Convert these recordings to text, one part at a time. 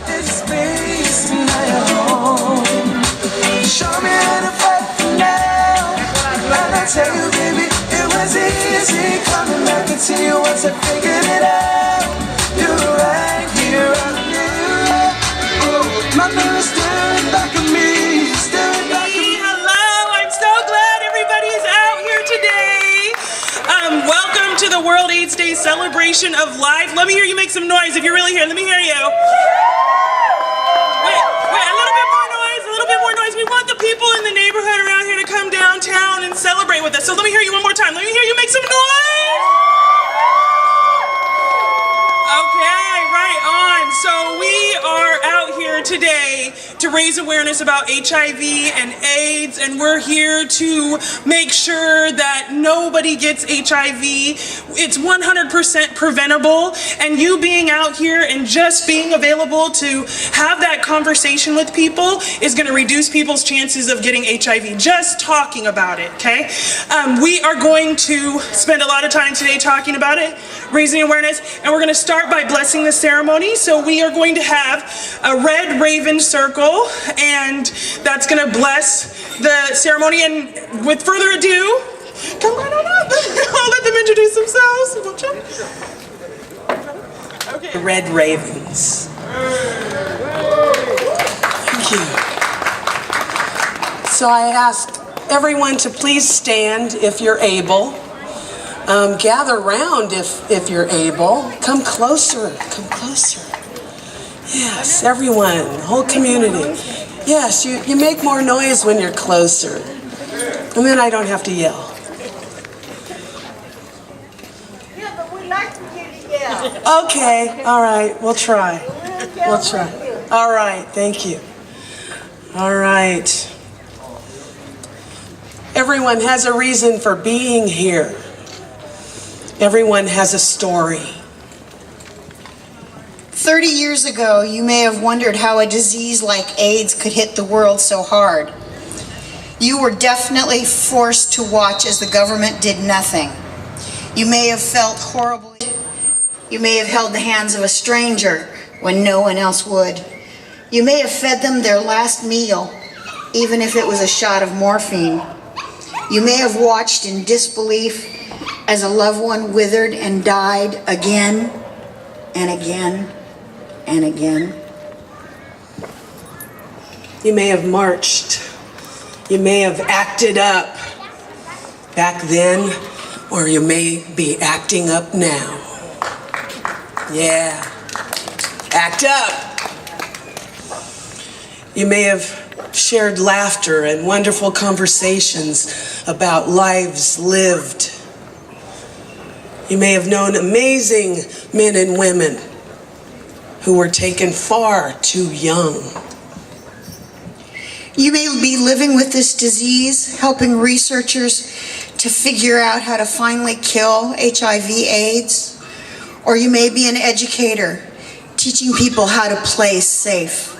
This space now you're home. Show me how to fight now. And I tell you, baby, it was easy coming back to you once I figured it out. You're right here, I knew. Oh, my mirror staring back at me, staring back at me. Hello, I'm so glad everybody's out here today. Welcome to the World AIDS Day celebration of life. Let me hear you make some noise if you're really here. Let me hear you. Wait, a little bit more noise, a little bit more noise. We want the people in the neighborhood around here to come downtown and celebrate with us. So let me hear you one more time. Let me hear you make some noise. Okay, right on. So we are out here today to raise awareness about HIV and AIDS, and we're here to make sure that nobody gets HIV. It's 100% preventable, and you being out here and just being available to have that conversation with people is going to reduce people's chances of getting HIV. Just talking about it, okay? We are going to spend a lot of time today talking about it, raising awareness, and we're going to start by blessing the ceremony. So we are going to have a red raven circle, and that's going to bless the ceremony. And with further ado, come right on up. I'll let them introduce themselves. Okay. The red ravens. Thank you. So I ask everyone to please stand if you're able. Gather round if you're able. Come closer, come closer. Yes, everyone, whole community. Yes, you make more noise when you're closer. And then I don't have to yell. Yeah, but we like to hear you yell. Okay, all right, we'll try. We'll try. All right, thank you. All right. Everyone has a reason for being here. Everyone has a story. 30 years ago, you may have wondered how a disease like AIDS could hit the world so hard. You were definitely forced to watch as the government did nothing. You may have felt horrible. You may have held the hands of a stranger when no one else would. You may have fed them their last meal, even if it was a shot of morphine. You may have watched in disbelief as a loved one withered and died again and again and again. You may have marched. You may have acted up back then, or you may be acting up now. Yeah, act up. You may have shared laughter and wonderful conversations about lives lived. You may have known amazing men and women who were taken far too young. You may be living with this disease, helping researchers to figure out how to finally kill HIV/AIDS. Or you may be an educator, teaching people how to play safe.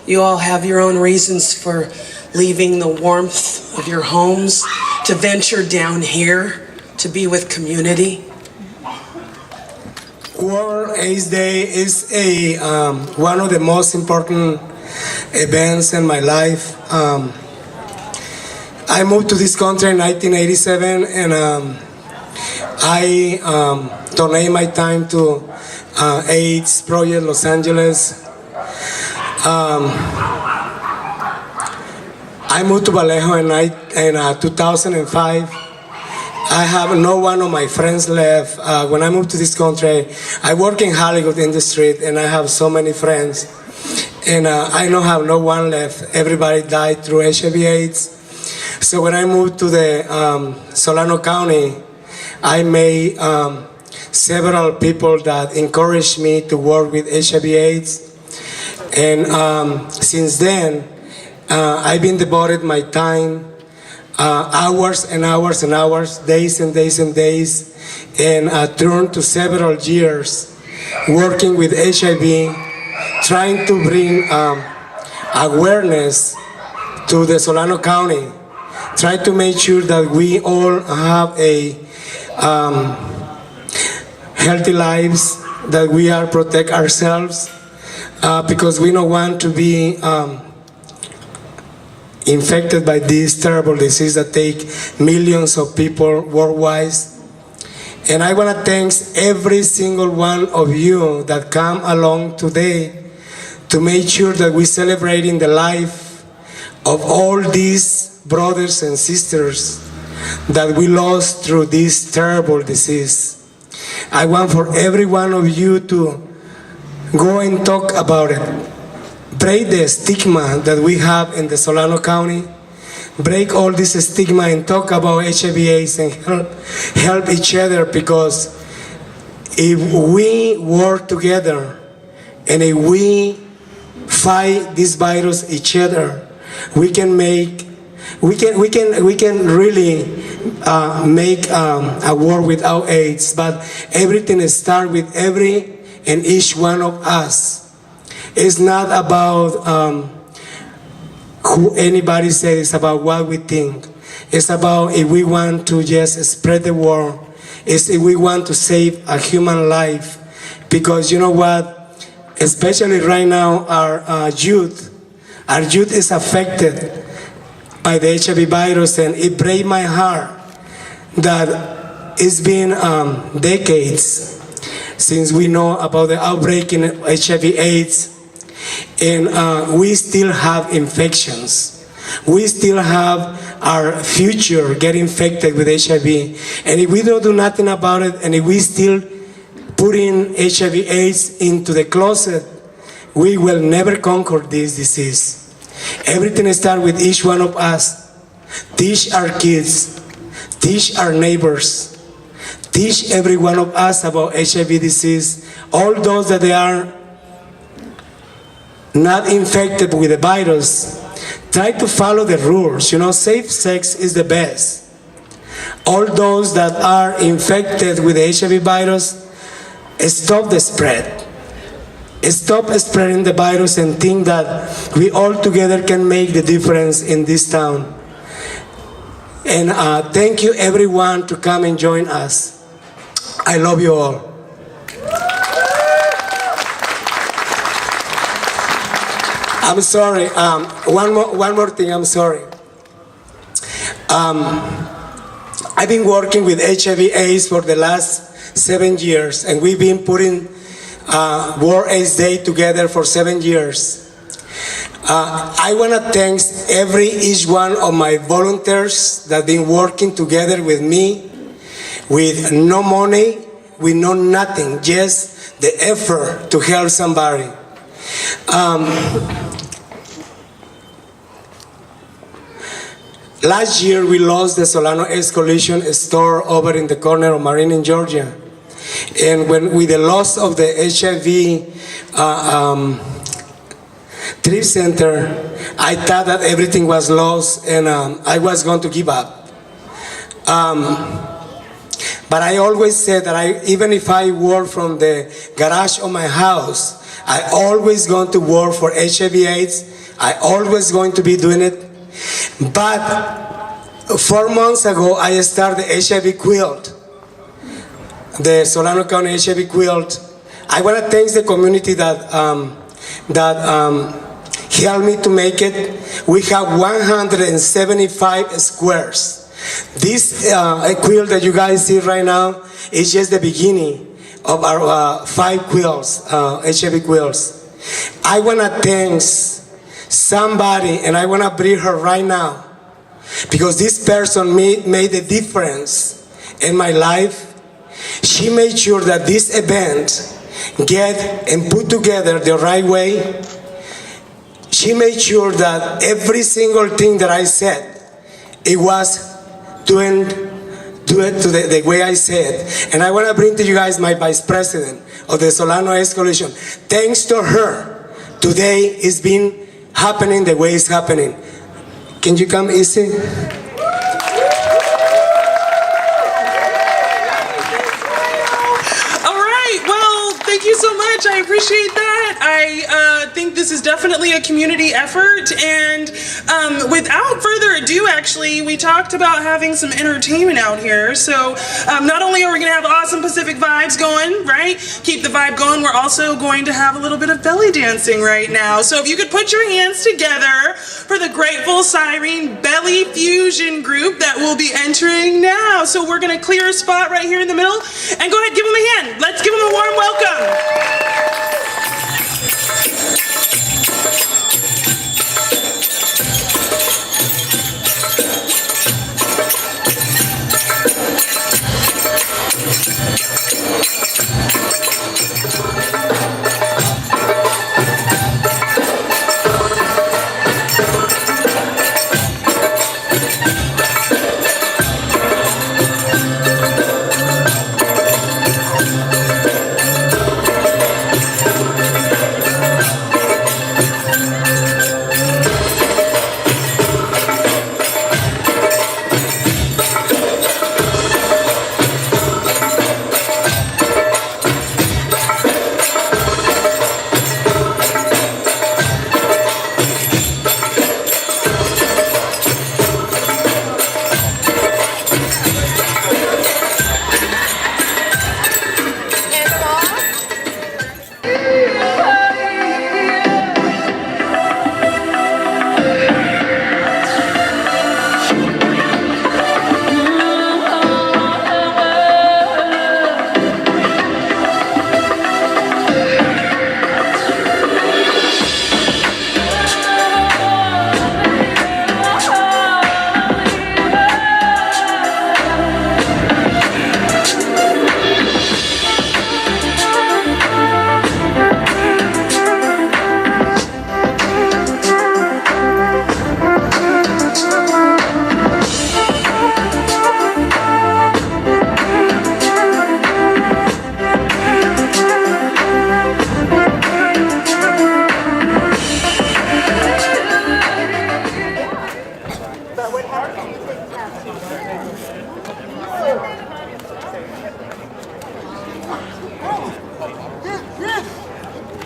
You all have your own reasons for leaving the warmth of your homes to venture down here to be with community. World AIDS Day is one of the most important events in my life. I moved to this country in 1987, and I donate my time to AIDS Project Los Angeles. I moved to Vallejo in 2005. I have no one of my friends left. When I moved to this country, I work in Hollywood industry, and I have so many friends. And I don't have no one left. Everybody died through HIV/AIDS. So when I moved to the Solano County, I met several people that encouraged me to work with HIV/AIDS. And since then, I've been devoted my time, hours and hours and hours, days and days and days, and turned to several years working with HIV, trying to bring awareness to the Solano County, try to make sure that we all have a healthy lives that we are protect ourselves because we don't want to be infected by this terrible disease that take millions of people worldwide. And I want to thank every single one of you that come along today to make sure that we're celebrating the life of all these brothers and sisters that we lost through this terrible disease. I want for every one of you to go and talk about it. Break the stigma that we have in the Solano County. Break all this stigma and talk about HIV/AIDS and help each other, because if we work together and if we fight this virus each other, we can really make a world without AIDS. But everything starts with every and each one of us. It's not about who anybody says, it's about what we think. It's about if we want to just spread the word. It's if we want to save a human life. Because you know what? Especially right now, our youth is affected by the HIV virus, and it breaks my heart that it's been decades since we know about the outbreak in HIV/AIDS, and we still have infections. We still have our future get infected with HIV, and if we don't do nothing about it, and if we still put in HIV/AIDS into the closet, we will never conquer this disease. Everything starts with each one of us. Teach our kids, teach our neighbors, teach every one of us about HIV disease. All those that they are not infected with the virus, try to follow the rules. You know, safe sex is the best. All those that are infected with the HIV virus, stop the spread. Stop spreading the virus and think that we all together can make the difference in this town. And thank you everyone to come and join us. I love you all. I'm sorry, one more thing, I'm sorry. I've been working with HIV/AIDS for the last 7 years, and we've been putting World AIDS Day together for 7 years. I want to thank each one of my volunteers that have been working together with me with no money, with no nothing, just the effort to help somebody. Last year we lost the Solano AIDS Coalition store over in the corner of Marine in Georgia. And with the loss of the HIV Trip Center, I thought that everything was lost and I was going to give up. But I always said that even if I work from the garage of my house, I always going to work for HIV/AIDS. I always going to be doing it. But 4 months ago, I started the HIV Quilt, the Solano County HIV Quilt. I want to thank the community that helped me to make it. We have 175 squares. This quilt that you guys see right now is just the beginning of our 5 quilts, HIV quilts. I want to thank somebody, and I want to bring her right now, because this person made a difference in my life. She made sure that this event get and put together the right way. She made sure that every single thing that I said, it was do it to the way I said. And I want to bring to you guys my vice president of the Solano AIDS Coalition. Thanks to her, today it's been happening the way it's happening. Can you come easy? All right, well, thank you so much. much. I appreciate that. I think this is definitely a community effort. And without further ado, actually, we talked about having some entertainment out here. So not only are we going to have awesome Pacific vibes going, right? Keep the vibe going. We're also going to have a little bit of belly dancing right now. So if you could put your hands together for the Grateful Siren Belly Fusion group that will be entering now. So we're going to clear a spot right here in the middle and go ahead, give them a hand. Let's give them a warm welcome.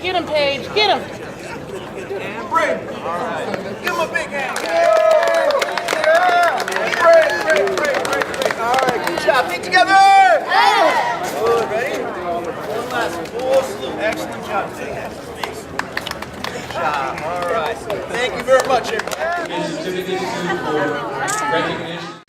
Get him, Paige. Get him. And break. All right. Give him a big hand. Yeah. Break. All right. Good job. Feet together. Good. Ready? One last full salute. Excellent job. Good job. All right. Thank you very much, everyone. Certificate for recognition.